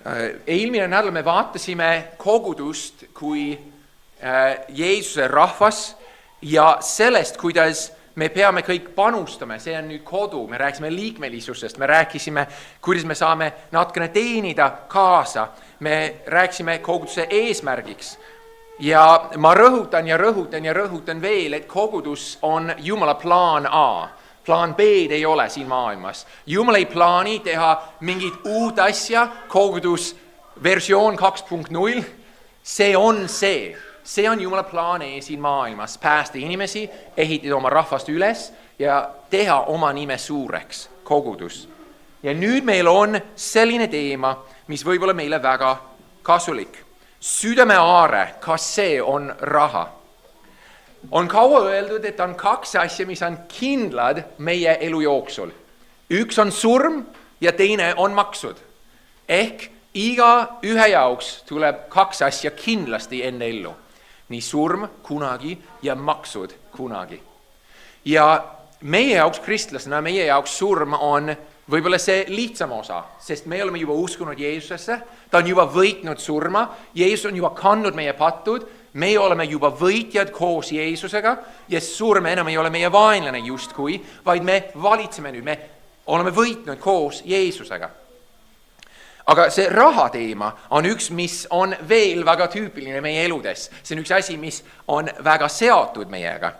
Eelmine nädal me vaatasime kogudust kui Jeesuse rahvas ja sellest, kuidas me peame kõik panustama, see on nüüd kodu, me rääkisime liikmelisusest, me rääkisime, kuidas me saame natukene teenida kaasa, me rääkisime koguduse eesmärgiks ja ma rõhutan veel, et kogudus on Jumala plaan A. Plaan B ei ole siin maailmas. Jumal ei plaani teha mingit uut asja, kogudus versioon 2.0. See on see. See on Jumala plaan E siin maailmas. Päästa inimesi, ehitada oma rahvast üles ja teha oma nime suureks, kogudus. Ja nüüd meil on selline teema, mis võib olla meile väga kasulik. Südameaare, kas see on raha? On kaua öeldud, et on kaks asja, mis on kindlad meie elu jooksul. Üks on surm ja teine on maksud. Ehk iga ühe jaoks tuleb kaks asja kindlasti enne ellu. Nii surm kunagi ja maksud kunagi. Ja meie jaoks kristlasena, meie jaoks surm on võib-olla see lihtsam osa, sest me oleme juba uskunud Jeesusesse, ta on juba võitnud surma, Jeesus on juba kandnud meie patud, me oleme juba võitjad koos Jeesusega ja surm enam ei ole meie vaenlane justkui, vaid me valitseme nüüd, me oleme võitnud koos Jeesusega. Aga see raha teema on üks, mis on veel väga tüüpiline meie eludes. See on üks asi, mis on väga seotud meiega.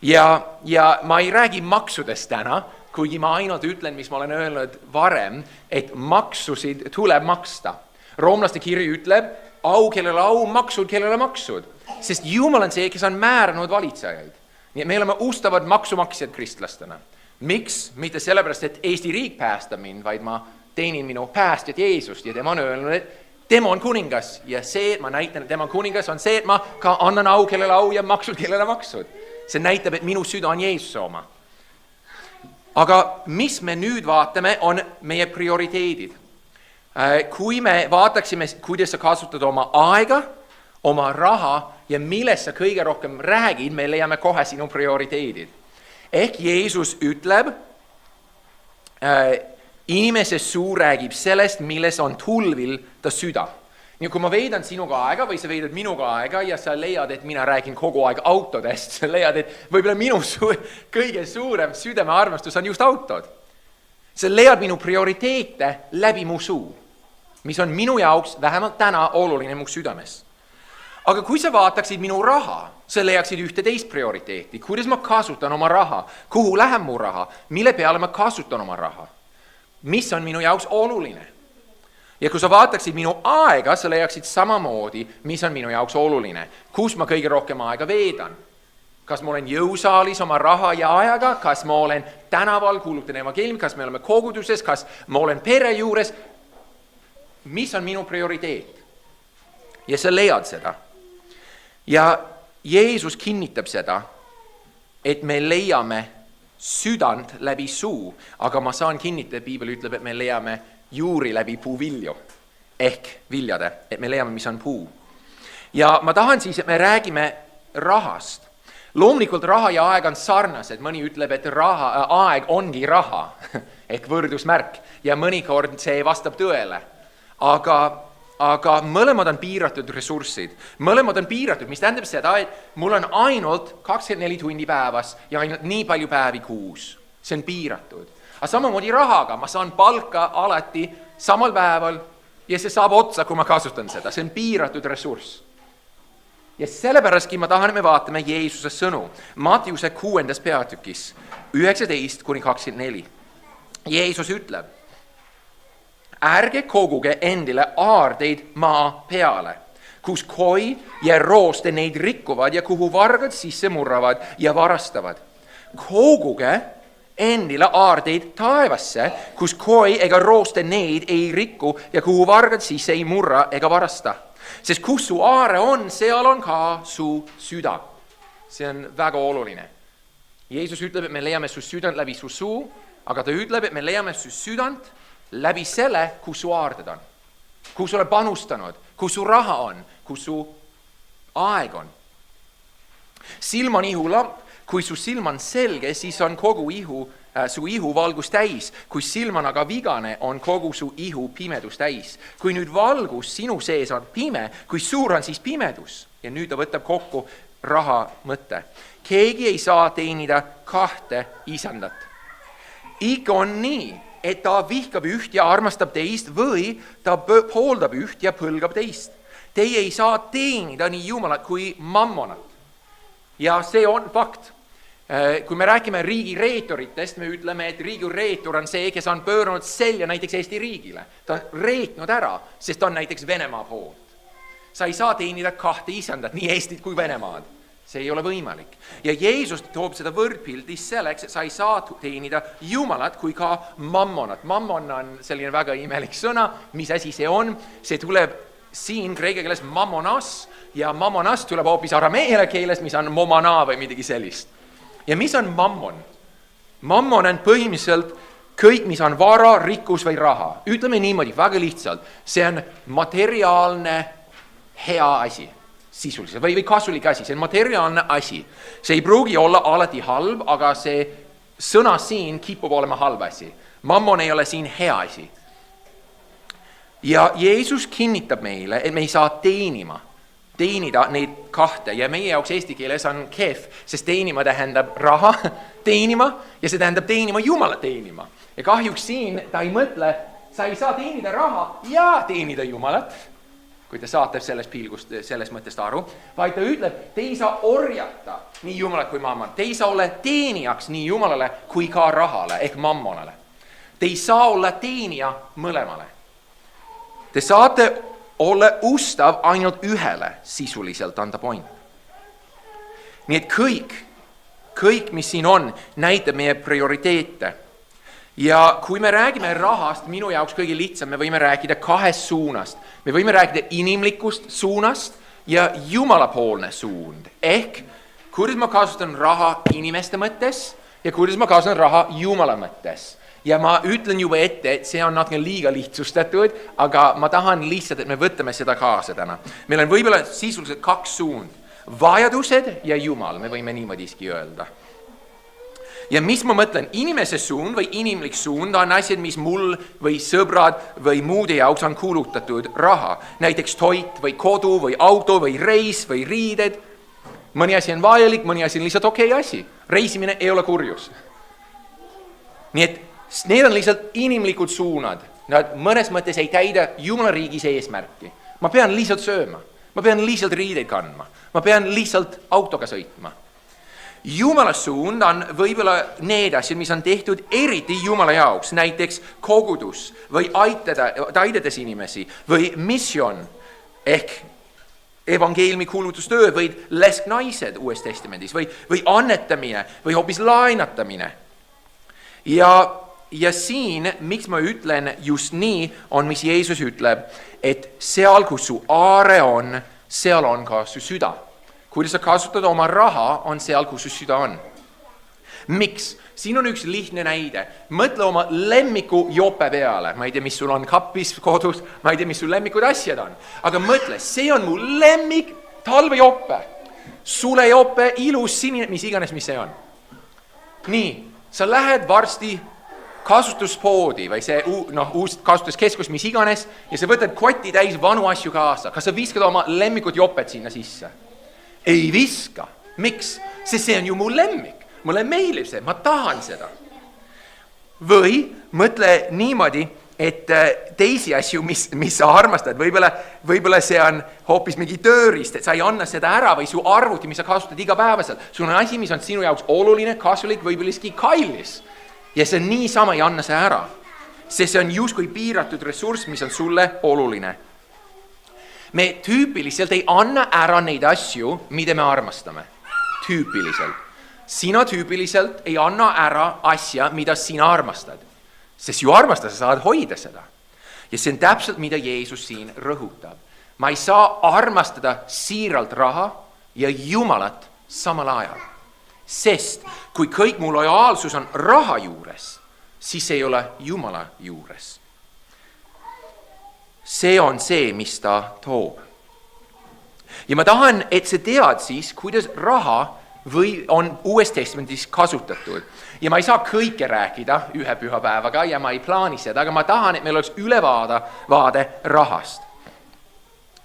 Ja ma ei räägi maksudest täna, kuigi ma ainult ütlen, mis ma olen öelnud varem, et maksusid tuleb maksta. Roomlaste kiri ütleb, au kellele au, maksud kellele maksud. Sest Jumal on see, kes on määranud valitsejaid. Nii et me oleme ustavad maksumaksjad kristlastena. Miks? Mitte sellepärast, et Eesti riik päästab mind, vaid ma teenin minu päästjat Jeesust ja tema on öelnud, et tema on kuningas. Ja see, et ma näitan, et tema on kuningas, on see, et ma ka annan au kellele au ja maksud kellele maksud. See näitab, et minu süda on Jeesuse oma. Aga mis me nüüd vaatame, on meie prioriteedid. Kui me vaataksime, kuidas sa kasutad oma aega, oma raha ja millest sa kõige rohkem räägid, me leiame kohe sinu prioriteedid. Ehk Jeesus ütleb, inimese suu räägib sellest, milles on tulvil ta süda. Nii kui ma veedan sinuga aega või sa veedad minuga aega ja sa leiad, et mina räägin kogu aeg autodest, sa leiad, et võib-olla minu kõige suurem südamearmastus on just autod. Sa leiad minu prioriteete läbi mu suu, mis on minu jaoks vähemalt täna oluline mu südames. Aga kui sa vaataksid minu raha, sa leiaksid ühte teist prioriteeti. Kuidas ma kasutan oma raha? Kuhu läheb mu raha? Mille peale ma kasutan oma raha? Mis on minu jaoks oluline? Ja kui sa vaataksid minu aega, sa leiaksid samamoodi, mis on minu jaoks oluline. Kus ma kõige rohkem aega veedan? Kas ma olen jõusaalis oma raha ja ajaga? Kas ma olen tänaval, kuulutan evangeeliumi? Kas me oleme koguduses? Kas ma olen pere juures? Mis on minu prioriteet? Ja sa leiad seda. Ja Jeesus kinnitab seda, et me leiame südant läbi suu, aga ma saan kinnitada, Piibel ütleb, et me leiame juuri läbi puuvilju, ehk viljade, et me leiame, mis on puu. Ja ma tahan siis, et me räägime rahast. Loomulikult raha ja aeg on sarnased, mõni ütleb, et aeg ongi raha, ehk võrdusmärk, ja mõnikord see vastab tõele. Aga mõlemad on piiratud ressurssid. Mõlemad on piiratud, mis tähendab seda, et mul on ainult 24 tundi päevas ja ainult nii palju päevi kuus. See on piiratud. Aga samamoodi rahaga, ma saan palka alati samal päeval ja see saab otsa, kui ma kasutan seda. See on piiratud ressurss. Ja sellepäraski ma tahan, et me vaatame Jeesuse sõnu. Mattiuse 6. peatükis 19-24. Jeesus ütleb, ärge koguge endile aardeid maa peale, kus koi ja rooste neid rikkuvad ja kuhu vargad sisse murravad ja varastavad. Koguge endile aardeid taevasse, kus koi ega rooste neid ei rikku ja kuhu vargad sisse ei murra ega varasta. Sest kus su aare on, seal on ka su süda. See on väga oluline. Jeesus ütleb, et me leiame su südant läbi su suu, aga ta ütleb, et me leiame su südant läbi selle, kus su aarded on. Kus sa oled panustanud, kus su raha on, kus su aeg on. Silm on ihulamp, kui su silm on selge, siis on kogu ihu su ihu valgus täis, kui silm on aga vigane, on kogu su ihu pimedus täis. Kui nüüd valgus sinu sees on pime, kui suur on siis pimedus? Ja nüüd ta võtab kokku raha mõtte. Keegi ei saa teenida 2 isandat. Ikka on nii, et ta vihkab üht ja armastab teist või ta pooldab üht ja põlgab teist. Teie ei saa teenida nii Jumalat kui mammonat. Ja see on fakt. Kui me räägime riigireetoritest, me ütleme, et riigireetur on see, kes on pööranud selja näiteks Eesti riigile. Ta on reetnud ära, sest ta on näiteks Venemaa poolt. Sa ei saa teenida 2 isandat, nii Eestit kui Venemaad. See ei ole võimalik. Ja Jeesus toob seda võrdpildis selleks, et sa ei saa teenida Jumalat kui ka mammonat. Mammon on selline väga imelik sõna, mis asi see on. See tuleb siin kreeka keeles mammonas ja mammonas tuleb hoopis arameele keeles, mis on momana või midagi sellist. Ja mis on mammon? Mammon on põhimõtteliselt kõik, mis on vara, rikkus või raha. Ütleme niimoodi, väga lihtsalt. See on materiaalne hea asi, sisuliselt, või kasulik asi. See on materiaalne asi. See ei pruugi olla alati halb, aga see sõna siin kipub olema halb asi. Mammon ei ole siin hea asi. Ja Jeesus kinnitab meile, et me ei saa teenida neid 2 ja meie jaoks eesti keeles on kehv, sest teenima tähendab raha teenima ja see tähendab teenima Jumala teenima. Ja kahjuks siin ta ei mõtle, sa ei saa teenida raha ja teenida Jumalat, kui te saate sellest pilgust, sellest mõttest aru, vaid ta ütleb, te ei saa orjata nii Jumalat kui mammon. Te ei saa olla teenijaks nii Jumalale kui ka rahale ehk mammonale. Te ei saa olla teenija mõlemale. Te saate olla ustav ainult ühele, sisuliselt on ta point. Nii et kõik, mis siin on, näitab meie prioriteete. Ja kui me räägime rahast, minu jaoks kõige lihtsam, me võime rääkida 2 suunast. Me võime rääkida inimlikust suunast ja jumalapoolne suund. Ehk, kuidas ma kasutan raha inimeste mõttes ja kuidas ma kasutan raha Jumala mõttes. Ja ma ütlen juba ette, et see on natuke liiga lihtsustatud, aga ma tahan lihtsalt, et me võtame seda kaasa täna. Meil on võib-olla sisuliselt 2 suund. Vajadused ja Jumal, me võime niimoodiski öelda. Ja mis ma mõtlen, inimese suund või inimlik suund on asjad, mis mul või sõbrad või muude jaoks on kulutatud raha. Näiteks toit või kodu või auto või reis või riided. Mõni asi on vajalik, mõni asi on lihtsalt okei asi. Reisimine ei ole kurjus. Nii et need on lihtsalt inimlikud suunad. Nad mõnes mõttes ei täida Jumala riigis eesmärki. Ma pean lihtsalt sööma. Ma pean lihtsalt riideid kandma. Ma pean lihtsalt autoga sõitma. Jumala suund on võib-olla need asjad, mis on tehtud eriti Jumala jaoks. Näiteks kogudus või aidades inimesi või missioon ehk evangeelmi kulutustöö või lesknaised Uues Testamendis või annetamine või hoopis laenatamine. Ja siin, miks ma ütlen just nii, on mis Jeesus ütleb, et seal, kus su aare on, seal on ka su süda. Kuidas sa kasutad oma raha, on seal, kus su süda on. Miks? Siin on üks lihtne näide. Mõtle oma lemmiku jope peale. Ma ei tea, mis sul on kappis kodus, ma ei tea, mis sul lemmikud asjad on. Aga mõtle, see on mu lemmik talvejope. Sulejope, ilus, sinine, mis iganes, mis see on. Nii, sa lähed varsti kasutuspoodi või see uus kasutuskeskus, mis iganes, ja sa võtad kotti täis vanu asju kaasa. Kas sa viskad oma lemmikud jopet sinna sisse? Ei viska. Miks? Sest see on ju mu lemmik. Mulle meeldib see, ma tahan seda. Või mõtle niimoodi, et teisi asju, mis sa armastad, võib-olla see on hoopis mingi tööriist, et sa ei anna seda ära või su arvuti, mis sa kasutad igapäevaselt. Sul on asi, mis on sinu jaoks oluline, kasulik, võib-olla iski kallis. Ja see niisama ei anna see ära. Sest see on justkui piiratud ressurss, mis on sulle oluline. Me tüüpiliselt ei anna ära neid asju, mida me armastame. Tüüpiliselt. Sina tüüpiliselt ei anna ära asja, mida sina armastad. Sest ju armastad, sa saad hoida seda. Ja see on täpselt, mida Jeesus siin rõhutab. Ma ei saa armastada siiralt raha ja Jumalat samal ajal. Sest kui kõik mu lojaalsus on raha juures, siis ei ole Jumala juures. See on see, mis ta toob. Ja ma tahan, et sa tead siis, kuidas raha või on Uues Testamendis kasutatud. Ja ma ei saa kõike rääkida ühe pühapäevaga ja ma ei plaani seda, aga ma tahan, et meil oleks ülevaade rahast.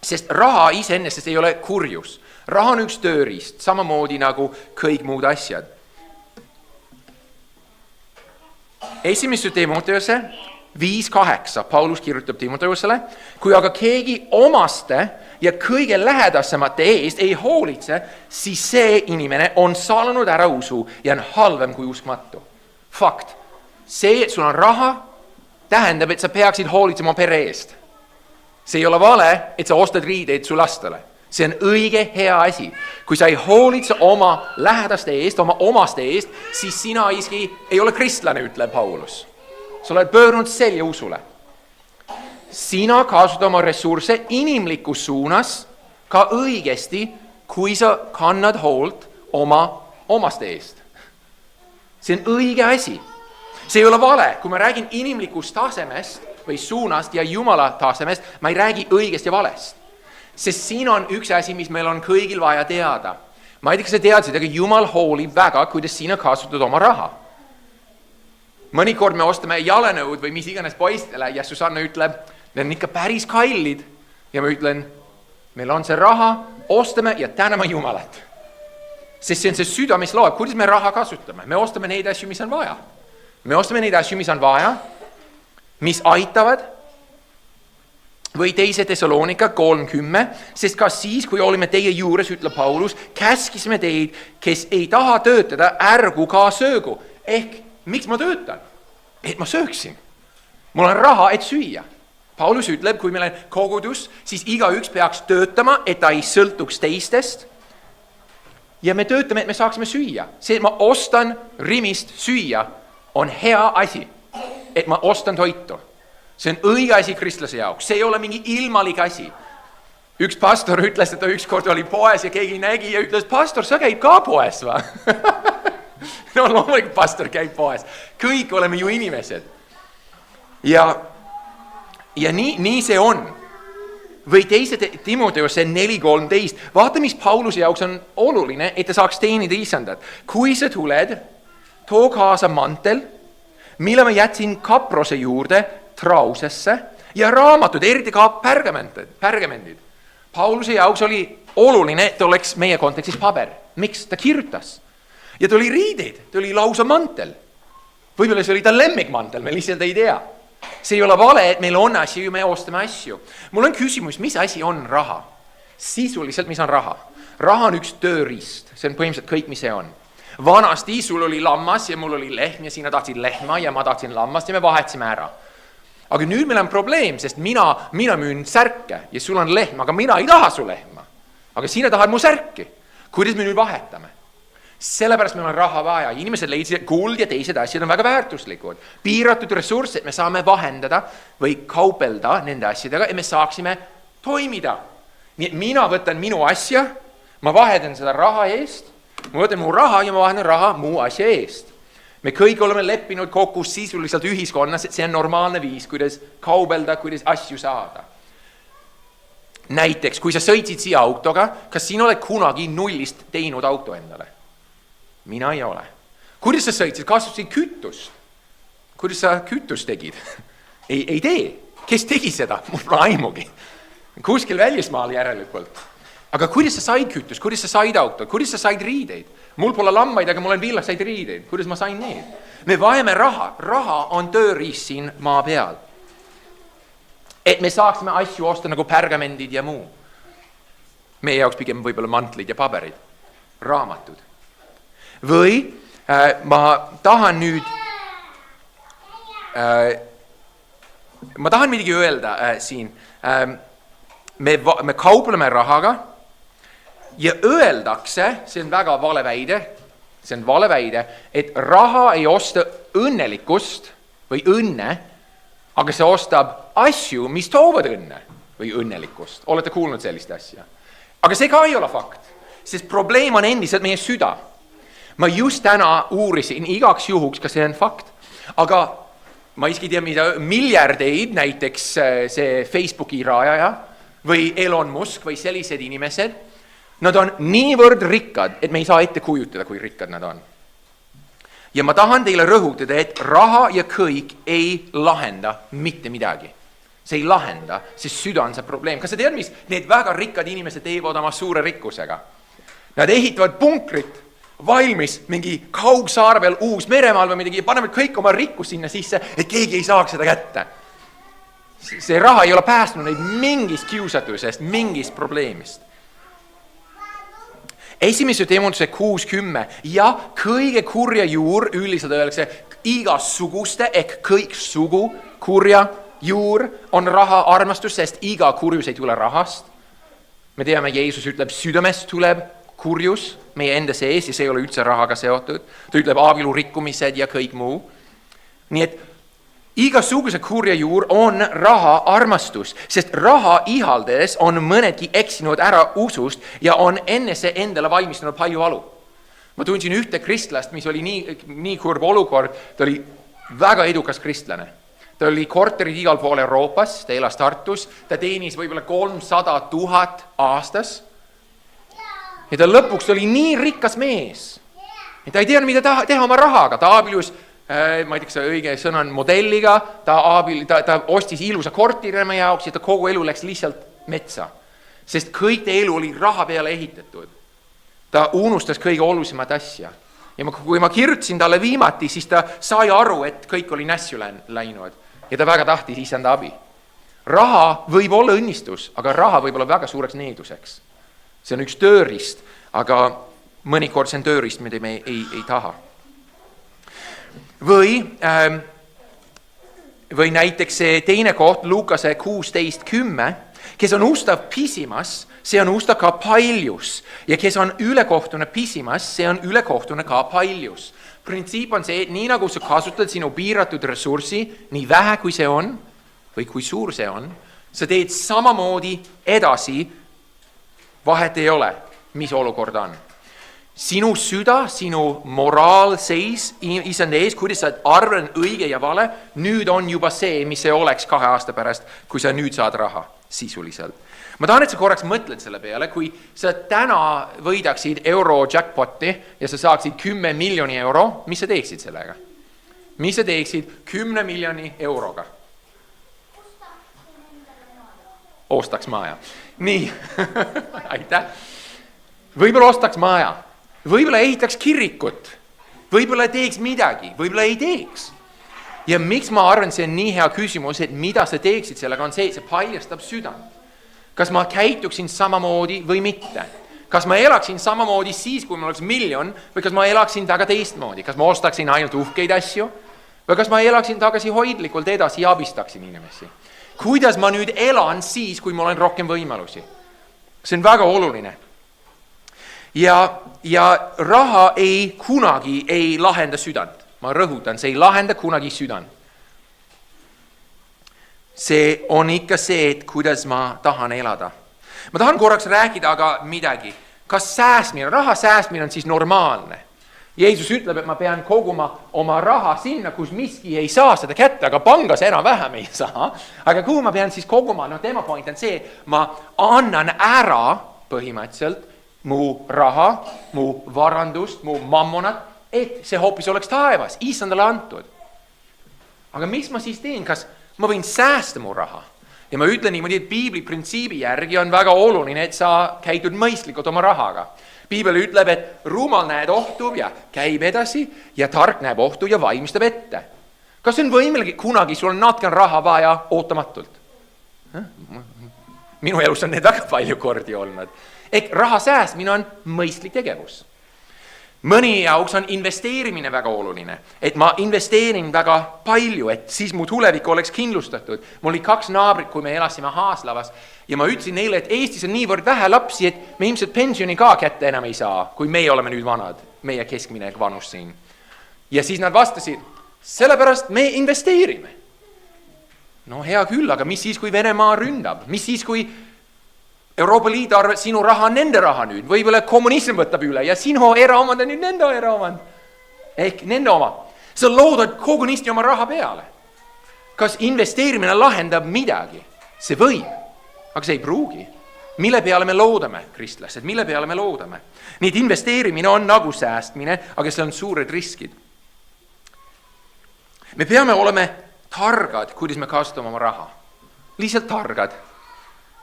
Sest raha iseennast ei ole kurjus. Raha on üks tööriist, samamoodi nagu kõik muud asjad. Esimese Timoteuse 5:8 Paulus kirjutab Timoteusele, kui aga keegi omaste ja kõige lähedasemate eest ei hoolitse, siis see inimene on salanud ära usu ja on halvem kui uskmatu. Fakt. See, et sul on raha, tähendab, et sa peaksid hoolitsema pere eest. See ei ole vale, et sa ostad riideid su lastele. See on õige hea asi. Kui sa ei hoolitse oma lähedaste eest, oma omaste eest, siis sina isegi ei ole kristlane, ütleb Paulus. Sa oled pöörnud selja usule. Sina kasutad oma ressursse inimlikus suunas ka õigesti, kui sa kannad hoolt oma omaste eest. See on õige asi. See ei ole vale, kui ma räägin inimlikust tasemest või suunast ja Jumala tasemest, ma ei räägi õigest ja valest. Sest siin on üks asi, mis meil on kõigil vaja teada. Ma ei tea, kas sa teadsid, aga Jumal hoolib väga, kuidas sina kasutad oma raha. Mõnikord me ostame jalanõud või mis iganes poistele ja Susanna ütleb, need on ikka päris kallid. Ja ma ütlen, meil on see raha, ostame ja täname Jumalat. Sest see on see süda, mis loeb, kuidas me raha kasutame. Me ostame neid asju, mis on vaja. Me ostame neid asju, mis on vaja, mis aitavad. Või 2 Thessalonika 3:10, sest ka siis, kui olime teie juures, ütleb Paulus, käskisime teid, kes ei taha töötada, ärgu ka söögu. Ehk, miks ma töötan? Et ma sööksin. Mul on raha, et süüa. Paulus ütleb, kui meil on kogudus, siis igaüks peaks töötama, et ta ei sõltuks teistest. Ja me töötame, et me saaksime süüa. See, et ma ostan Rimist süüa, on hea asi. Et ma ostan toitu. See on õige asi kristlase jaoks. See ei ole mingi ilmalik asi. Üks pastor ütles, et ta ükskord oli poes ja keegi nägi ja ütles, pastor, sa käid ka poes, va? No loomulikult pastor käib poes. Kõik oleme ju inimesed. Ja nii see on. Või 2 Timoteuse 4:13. Vaata, mis Pauluse jaoks on oluline, et ta saaks teenida isandat. Kui sa tuled, too kaasa mantel, mille ma jätsin kaprose juurde, trausesse ja raamatud, eriti ka pergamendid. Pauluse jaoks oli oluline, et oleks meie kontekstis paber. Miks? Ta kirjutas. Ja ta oli riideid, ta oli lausa mantel. Võib-olla see oli ta lemmikmantel, me lihtsalt ei tea. See ei ole vale, et meil on asju, me ostame asju. Mul on küsimus, mis asi on raha? Sisuliselt, mis on raha? Raha on üks tööriist, see on põhimõtteliselt kõik, mis see on. Vanasti sul oli lammas ja mul oli lehm ja sina tahtsid lehma ja ma tahtsin lammast ja me vahetasime ära. Aga nüüd meil on probleem, sest mina müün särke ja sul on lehm, aga mina ei taha su lehma. Aga sina tahad mu särki. Kuidas me nüüd vahetame? Sellepärast meil on raha vaja. Inimesed leidsid, et kuld ja teised asjad on väga väärtuslikud. Piiratud ressurss, et me saame vahendada või kaupelda nende asjadega, et me saaksime toimida. Nii et mina võtan minu asja, ma vahetan seda raha eest, ma võtan mu raha ja ma vahetan raha muu asja eest. Me kõik oleme leppinud kokku sisuliselt ühiskonnas, et see on normaalne viis, kuidas kaubelda, kuidas asju saada. Näiteks, kui sa sõitsid siia autoga, kas siin oled kunagi nullist teinud auto endale? Mina ei ole. Kuidas sa sõitsid? Kasutasid kütust? Kuidas sa kütust tegid? Ei tee. Kes tegi seda? Mul pole aimugi. Kuskil välismaal järelikult. Aga kuidas sa said kütust? Kuidas sa said auto? Kuidas sa said riideid? Mul pole lammaid, aga mul on villaseid riideid. Kuidas ma sain need? Me vajame raha. Raha on tööriist siin maa peal. Et me saaksime asju osta nagu pergamendid ja muu. Meie jaoks pigem võib-olla mantlid ja paberid. Raamatud. Või ma tahan nüüd midagi öelda siin. Me kaupleme rahaga ja öeldakse, see on väga vale väide, et raha ei osta õnnelikkust või õnne, aga see ostab asju, mis toovad õnne või õnnelikkust. Olete kuulnud sellist asja? Aga see ka ei ole fakt, sest probleem on endiselt meie süda. Ma just täna uurisin igaks juhuks, kas see on fakt, aga ma isegi tea, mida miljardeid, näiteks see Facebooki rajaja või Elon Musk või sellised inimesed, Nad on niivõrd rikkad, et me ei saa ette kujutada, kui rikkad nad on. Ja ma tahan teile rõhutada, et raha ja kõik ei lahenda mitte midagi. See ei lahenda, sest süda on see probleem. Kas sa tead, mis need väga rikkad inimesed teevad oma suure rikkusega? Nad ehitavad punkrit valmis mingi kaugsaar peal Uus-Meremaal või midagi ja panevad kõik oma rikkus sinna sisse, et keegi ei saaks seda kätte. See raha ei ole päästnud neid mingist kiusatusest, mingist probleemist. Esimese Timoteuse 6:10 ja kõige kurja juur, üldiselt öeldakse, igasuguste ehk kõik sugu kurja juur on raha armastus, sest iga kurjus ei tule rahast. Me teame, Jeesus ütleb, südamest tuleb kurjus meie enda sees ja see ei ole üldse rahaga seotud. Ta ütleb abielu rikkumised ja kõik muu. Nii et igasuguse kurja juur on raha armastus, sest raha ihaldades on mõnedki eksinud ära usust ja on ennese endale valmistanud palju valu. Ma tundsin ühte kristlast, mis oli nii kurb olukord, ta oli väga edukas kristlane. Ta oli korterid igal pool Euroopas, ta elas Tartus, ta teenis võib-olla 300 000 aastas. Ja ta lõpuks oli nii rikas mees. Ja ta ei teadnud, mida teha oma rahaga. Ta abielus, ma ei tea, kas see õige sõna on modelliga, ta ostis ilusa korteri oma jaoks ja ta kogu elu läks lihtsalt metsa. Sest kõik ta elu oli raha peale ehitatud. Ta unustas kõige olulisemat asja. Ja kui ma kirjutasin talle viimati, siis ta sai aru, et kõik oli nässu läinud. Ja ta väga tahtis isanda abi. Raha võib olla õnnistus, aga raha võib olla väga suureks needuseks. See on üks tööriist, aga mõnikord see on tööriist, mida me ei taha. Või näiteks see teine koht, Luukase 16:10, kes on ustav pisimas, see on ustav ka paljus. Ja kes on ülekohtune pisimas, see on ülekohtune ka paljus. Printsiip on see, et nii nagu sa kasutad sinu piiratud ressurssi, nii vähe kui see on, või kui suur see on, sa teed samamoodi edasi, vahet ei ole, mis olukord on. Sinu süda, sinu moraalseis isanda ees, kuidas sa arvad õige ja vale, nüüd on juba see, mis see oleks 2 aasta pärast, kui sa nüüd saad raha sisuliselt. Ma tahan, et sa korraks mõtled selle peale, kui sa täna võidaksid euro jackpoti ja sa saaksid 10 miljoni euro, mis sa teeksid sellega? Mis sa teeksid 10 miljoni euroga? Ostaks maja. Nii, aitäh. Võib-olla ostaks maja, võib-olla ehitaks kirikut, võib-olla teeks midagi, võib-olla ei teeks. Ja miks ma arvan, see on nii hea küsimus, et mida sa teeksid sellega on see paljastab südant. Kas ma käituksin samamoodi või mitte? Kas ma elaksin samamoodi siis, kui mul oleks 1 miljon, või kas ma elaksin taga teistmoodi? Kas ma ostaksin ainult uhkeid asju? Või kas ma elaksin tagasi hoidlikult edasi ja abistaksin inimesi? Kuidas ma nüüd elan siis, kui mul on rohkem võimalusi? See on väga oluline. Ja raha kunagi ei lahenda südant. Ma rõhutan, see ei lahenda kunagi südant. See on ikka see, et kuidas ma tahan elada. Ma tahan korraks rääkida aga midagi. Kas säästmine, raha säästmine on siis normaalne? Jeesus ütleb, et ma pean koguma oma raha sinna, kus miski ei saa seda kätte, aga pangas enam vähem ei saa. Aga kuhu ma pean siis koguma? No tema point on see, ma annan ära põhimõtteliselt mu raha, mu varandust, mu mammonat, et see hoopis oleks taevas, issandale antud. Aga mis ma siis teen? Kas ma võin säästa mu raha? Ja ma ütlen niimoodi, et piibli printsiibi järgi on väga oluline, et sa käitud mõistlikult oma rahaga. Piibel ütleb, et rumal näed ohtu ja käib edasi ja tark näeb ohtu ja valmistab ette. Kas see on võimalik, kunagi sul on natuke raha vaja ootamatult? Minu elus on need väga palju kordi olnud. Ehk raha säästmine on mõistlik tegevus. Mõni jaoks on investeerimine väga oluline, et ma investeerin väga palju, et siis mu tulevik oleks kindlustatud. Mul oli 2 naabrit, kui me elasime Haaslavas ja ma ütlesin neile, et Eestis on niivõrd vähe lapsi, et me ilmselt pensioni ka kätte enam ei saa, kui meie oleme nüüd vanad, meie keskmine vanus siin. Ja siis nad vastasid, sellepärast me investeerime. No hea küll, aga mis siis, kui Venemaa ründab? Mis siis, kui Euroopa Liit arvab, et sinu raha on nende raha nüüd, võib-olla kommunism võtab üle ja sinu eraomand on nüüd nende eraomand. Ehk nende oma. Sa loodad kogunisti oma raha peale. Kas investeerimine lahendab midagi? See võib, aga see ei pruugi. Mille peale me loodame, kristlased, mille peale me loodame? Nii et investeerimine on nagu säästmine, aga see on suured riskid. Me peame olema targad, kuidas me kasutame oma raha. Lihtsalt targad.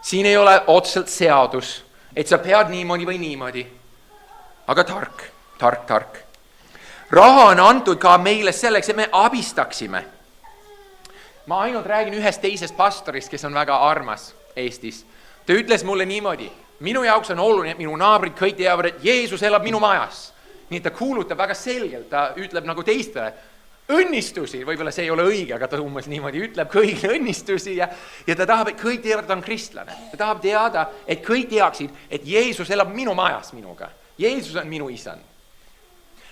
Siin ei ole otseselt seadus, et sa pead niimoodi või niimoodi. Aga tark. Raha on antud ka meile selleks, et me abistaksime. Ma ainult räägin ühest teisest pastorist, kes on väga armas Eestis. Ta ütles mulle niimoodi, minu jaoks on oluline, et minu naabrid kõik teavad, et Jeesus elab minu majas. Nii et ta kuulutab väga selgelt, ta ütleb nagu teistele õnnistusi, võib-olla see ei ole õige, aga ta umbes niimoodi ütleb kõigile õnnistusi ja ta tahab, et kõik teavad, et ta on kristlane. Ta tahab teada, et kõik teaksid, et Jeesus elab minu majas minuga. Jeesus on minu isand.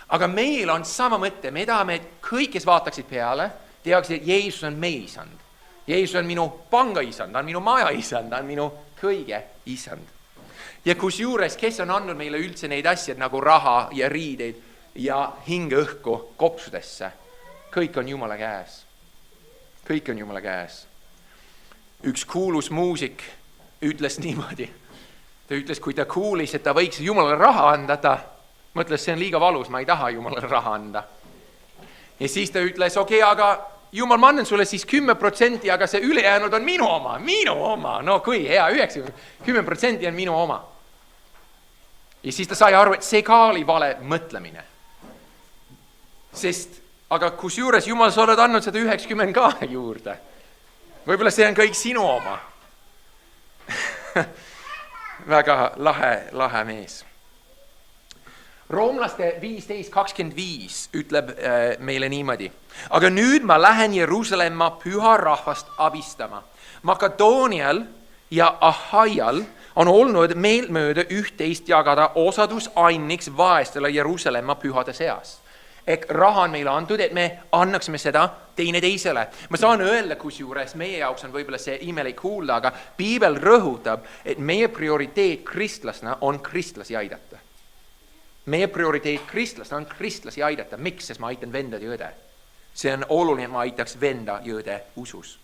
Aga meil on sama mõte, me tahame, et kõik, kes vaataksid peale, teaksid, et Jeesus on meie isand. Jeesus on minu panga isand, ta on minu maja isand, ta on minu kõige isand. Ja kusjuures, kes on andnud meile üldse neid asjad nagu raha ja riideid ja hingeõhku kopsudesse? Kõik on Jumala käes. Kõik on Jumala käes. Üks kuulus muusik ütles niimoodi. Ta ütles, kui ta kuulis, et ta võiks Jumalale raha anda, ta mõtles, see on liiga valus, ma ei taha Jumalale raha anda. Ja siis ta ütles, okei, aga Jumal, ma annan sulle siis 10%, aga see ülejäänud on minu oma. No kui hea, 10% on minu oma. Ja siis ta sai aru, et see ka oli vale mõtlemine. Sest, aga kusjuures Jumal, sa oled andnud seda 90 ka juurde. Võib-olla see on kõik sinu oma. Väga lahe mees. Roomlaste 15:25 ütleb meile niimoodi. Aga nüüd ma lähen Jeruusalemma püha rahvast abistama. Makedoonial ja Ahaial on olnud meelmööda üht-teist jagada osadusainniks vaestele Jeruusalemma pühade seas. Ehk raha on meile antud, et me annaksime seda teine teisele. Ma saan öelda, kusjuures meie jaoks on võib-olla see imelik kuulda, aga Piibel rõhutab, et meie prioriteet kristlasena on kristlasi aidata. Meie prioriteet kristlasena on kristlasi aidata. Miks? Sest ma aitan vendad ja õde. See on oluline, et ma aitaks venda ja õde usus.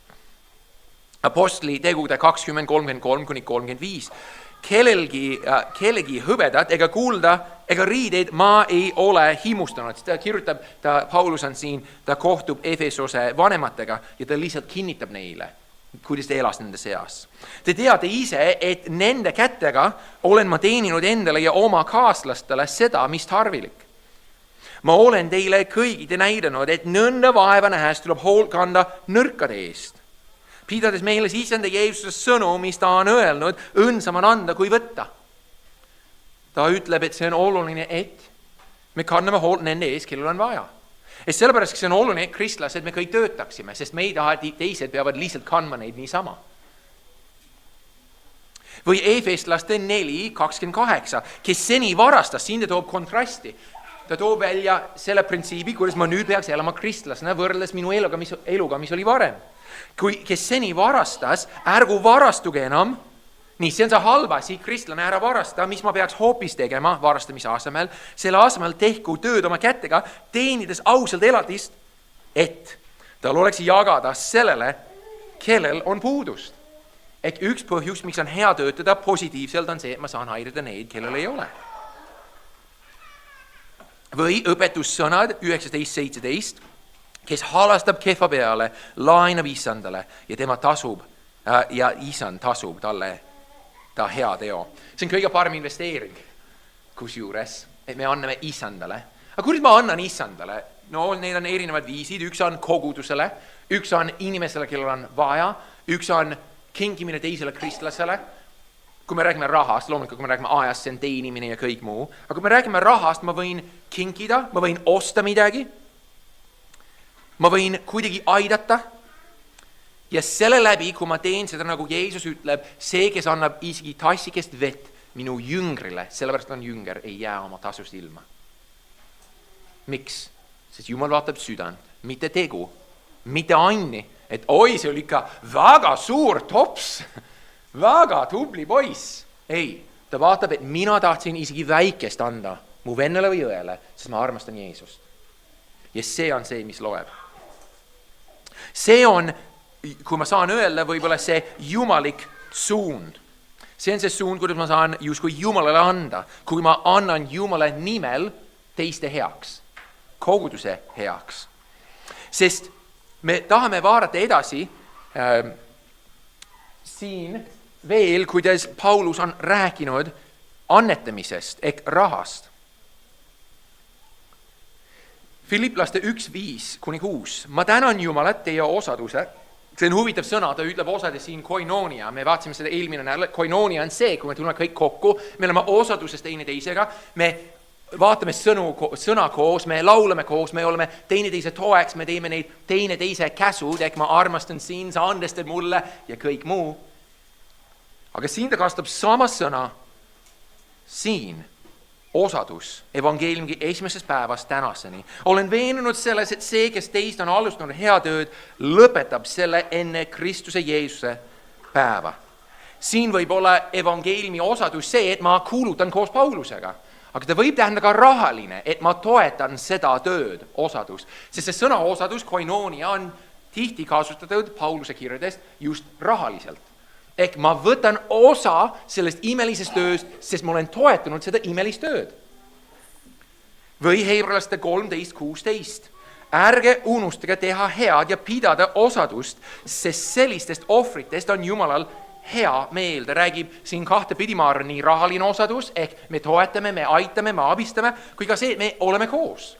Apostli tegude 20:33-35. Kellegi hõbedat ega kuulda ega riideid ma ei ole himustanud. Ta kirjutab, Paulus on siin, ta kohtub Efesose vanematega ja ta lihtsalt kinnitab neile, kuidas ta elas nende seas. Te teate ise, et nende kätega olen ma teeninud endale ja oma kaaslastele seda, mis tarvilik. Ma olen teile kõigile näidanud, et nõnda vaeva nähes tuleb hoolt kanda nõrkade eest. Pidades meile sisenda Jeesuse sõnu, mis ta on öelnud, õndsam on anda kui võtta. Ta ütleb, et see on oluline, et me kanname hoolt nende ees, kellel on vaja. Ja sellepärast see on oluline, et kristlased me kõik töötaksime, sest me ei taha, et teised peavad lihtsalt kandma neid niisama. Või Efeslaste 4:28, kes seni varastas, siin ta toob kontrasti. Ta toob välja selle printsiibi, kuidas ma nüüd peaks elama kristlasena võrreldes minu eluga, mis oli varem. Kes seni varastas, ärgu varastuge enam. Nii, see on see halb asi, kristlane ära varasta, mis ma peaks hoopis tegema varastamise asemel. Selle asemel tehku tööd oma kätega, teenides ausalt elatist, et tal oleks jagada sellele, kellel on puudust. Ehk üks põhjus, miks on hea töötada positiivselt, on see, et ma saan aidata neid, kellel ei ole. Või õpetussõnad 19:17, kes halastab kehva peale, laenab isandale ja tema tasub ja isand tasub talle ta hea teo. See on kõige parem investeering, kusjuures, et me anname isandale. Aga kuidas ma annan isandale? No, need on erinevad viisid. Üks on kogudusele, üks on inimesele, kellel on vaja, üks on kinkimine teisele kristlasele. Kui me räägime rahast, loomulikult kui me räägime ajast, see on teenimine ja kõik muu. Aga kui me räägime rahast, ma võin kinkida, ma võin osta midagi, ma võin kuidagi aidata. Ja selle läbi, kui ma teen seda, nagu Jeesus ütleb, see, kes annab isegi tassikest vett minu jüngrile, sellepärast on jünger, ei jää oma tasust ilma. Miks? Sest Jumal vaatab südant, mitte tegu, mitte anni, et oi, see oli ikka väga suur tops, väga tubli poiss. Ei, ta vaatab, et mina tahtsin isegi väikest anda mu vennale või õele, sest ma armastan Jeesust. Ja see on see, mis loeb. See on, kui ma saan öelda, võib-olla see jumalik suund. See on see suund, kuidas ma saan justkui Jumalale anda, kui ma annan Jumala nimel teiste heaks, koguduse heaks. Sest me tahame vaadata edasi siin veel, kuidas Paulus on rääkinud annetamisest ehk rahast. Filipplaste 1:5-6. Ma tänan Jumalat teie osaduse. See on huvitav sõna, ta ütleb osades siin koinoonia. Me vaatasime seda eelmine nädal. Koinoonia on see, kui me tuleme kõik kokku, me oleme osaduses teine teisega, me vaatame sõna koos, me laulame koos, me oleme teineteise toeks, me teeme neid teineteise käsud, ehk ma armastan siin, sa andestad mulle ja kõik muu. Aga siin ta kasutab sama sõna siin, osadus, evangeeliumi esimesest päevast tänaseni. Olen veenunud selles, et see, kes teist on alustanud hea tööd, lõpetab selle enne Kristuse Jeesuse päeva. Siin võib olla evangeeliumi osadus see, et ma kuulutan koos Paulusega. Aga ta võib tähendada ka rahaline, et ma toetan seda tööd, osadus. Sest see sõna osadus, koinoonia, on tihti kasutatud Pauluse kirjadest just rahaliselt. Ehk ma võtan osa sellest imelisest tööst, sest ma olen toetanud seda imelist tööd. Või Hebralaste 13:16. Ärge unustage teha head ja pidada osadust, sest sellistest ohvritest on Jumalal hea meel. Ta räägib siin kahtepidi, ma arvan, nii rahaline osadus, ehk me toetame, me aitame, me abistame, kui ka see, et me oleme koos.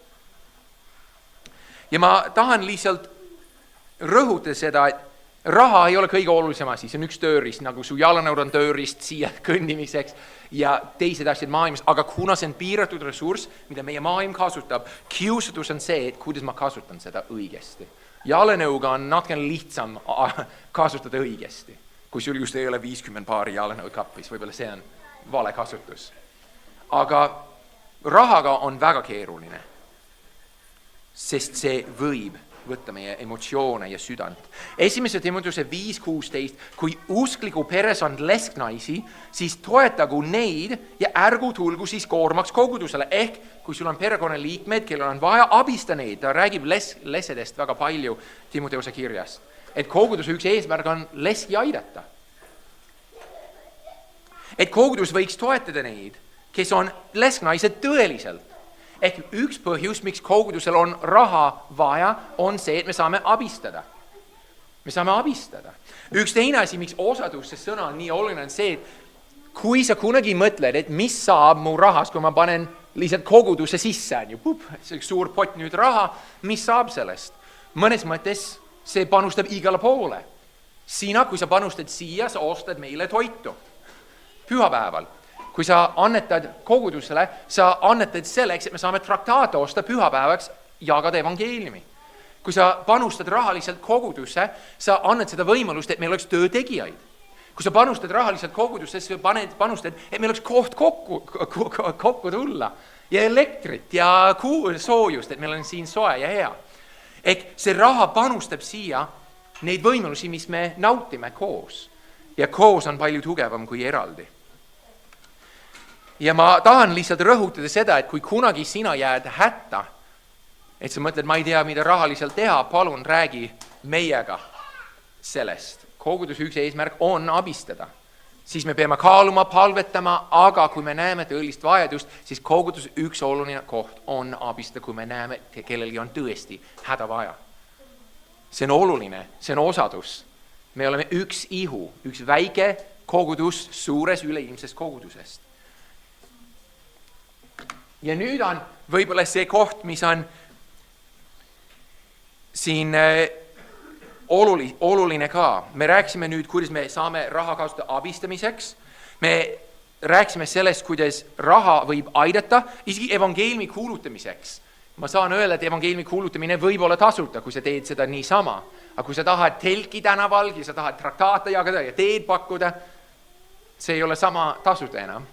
Ja ma tahan lihtsalt rõhutada seda, et raha ei ole kõige olulisem asi, see on üks tööriist, nagu su jalanõud on tööriist siia kõndimiseks ja teised asjad maailmas, aga kuna see on piiratud ressurss, mida meie maailm kasutab, kiusatus on see, et kuidas ma kasutan seda õigesti. Jalanõuga on natukene lihtsam kasutada õigesti, kui sul just ei ole 50 paari jalanõud kappis, võib-olla see on vale kasutus. Aga rahaga on väga keeruline, sest see võib võtta meie emotsioone ja südant. Esimese Timoteuse 5:16, kui uskliku peres on lesknaisi, siis toetagu neid ja ärgu tulgu siis koormaks kogudusele. Ehk kui sul on perekonnaliikmed, kellel on vaja abista neid, ta räägib lesedest väga palju Timoteuse kirjast. Et koguduse üks eesmärk on leski aidata. Et kogudus võiks toetada neid, kes on lesknaised tõeliselt. Ehk üks põhjus, miks kogudusel on raha vaja, on see, et me saame abistada. Me saame abistada. Üks teine asi, miks osadus, see sõna on nii oluline, on see, et kui sa kunagi mõtled, et mis saab mu rahast, kui ma panen lihtsalt koguduse sisse, on ju, see suur pott nüüd raha, mis saab sellest? Mõnes mõttes see panustab igale poole. Sina, kui sa panustad siia, sa ostad meile toitu pühapäeval. Kui sa annetad kogudusele, sa annetad selleks, et me saame traktaate osta pühapäevaks, jagada evangeeliumi. Kui sa panustad rahaliselt kogudusse, sa annad seda võimalust, et meil oleks töötegijaid. Kui sa panustad rahaliselt kogudusse, sa panustad, et meil oleks koht kokku tulla ja elektrit ja soojust, et meil on siin soe ja hea. Ehk see raha panustab siia neid võimalusi, mis me nautime koos. Ja koos on palju tugevam kui eraldi. Ja ma tahan lihtsalt rõhutada seda, et kui kunagi sina jääd hätta, et sa mõtled, ma ei tea, mida rahaliselt teha, palun räägi meiega sellest. Koguduse üks eesmärk on abistada. Siis me peame kaaluma, palvetama, aga kui me näeme tõelist vajadust, siis koguduse üks oluline koht on abistada, kui me näeme, et kellelgi on tõesti häda vaja. See on oluline, see on osadus. Me oleme üks ihu, üks väike kogudus suures üleilmsest kogudusest. Ja nüüd on võib-olla see koht, mis on siin oluline ka. Me rääksime nüüd, kuidas me saame raha kasutada abistamiseks. Me rääksime sellest, kuidas raha võib aidata, isegi evangeeliumi kuulutamiseks. Ma saan öelda, et evangeeliumi kuulutamine võib olla tasuta, kui sa teed seda niisama. Aga kui sa tahad telki tänaval ja sa tahad traktaate jagada ja teed pakkuda, see ei ole sama tasuta enam.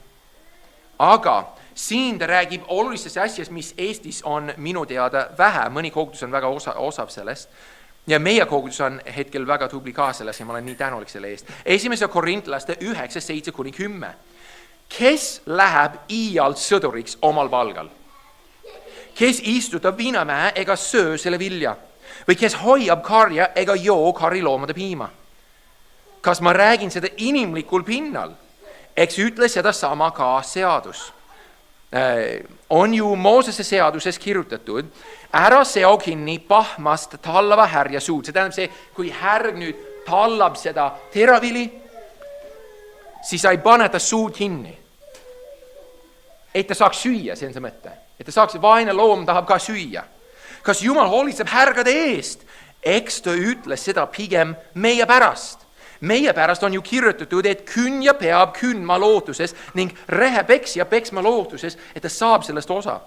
Aga siin ta räägib olulistest asjast, mis Eestis on minu teada vähe. Mõni kogudus on väga osav sellest. Ja meie kogudus on hetkel väga tubli ka selles ja ma olen nii tänulik selle eest. Esimese Korintlaste 9:7-10. Kes läheb iialt sõduriks omal palgal? Kes istutab viinamäe ega söö selle vilja? Või kes hoiab karja ega joo kariloomade piima? Kas ma räägin seda inimlikul pinnal? Eks ütles sedasama ka seadus. On ju Moosese seaduses kirjutatud, ära seo kinni pahmast tallava härja suud. See tähendab see, kui härg nüüd tallab seda teravili, siis sa ei pane ta suud kinni. Et ta saaks süüa, see on see mõte. Et ta saaks, vaene loom tahab ka süüa. Kas Jumal hoolitseb härgade eest? Eks ta ütles seda pigem meie pärast. Meie pärast on ju kirjutatud, et künja peab kündma lootuses ning rehepeksja peksma lootuses, et ta saab sellest osa.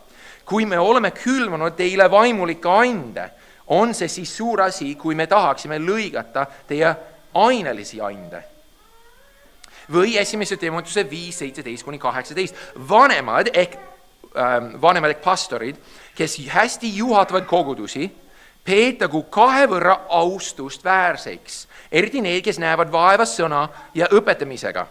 Kui me oleme külvanud teile vaimulikke ande, on see siis suur asi, kui me tahaksime lõigata teie ainelisi ande. Või 1. Timoteuse 5:17-18. Vanemad ehk pastorid, kes hästi juhatavad kogudusi, peetagu 2 võrra austust väärseks, eriti need, kes näevad vaeva sõna ja õpetamisega.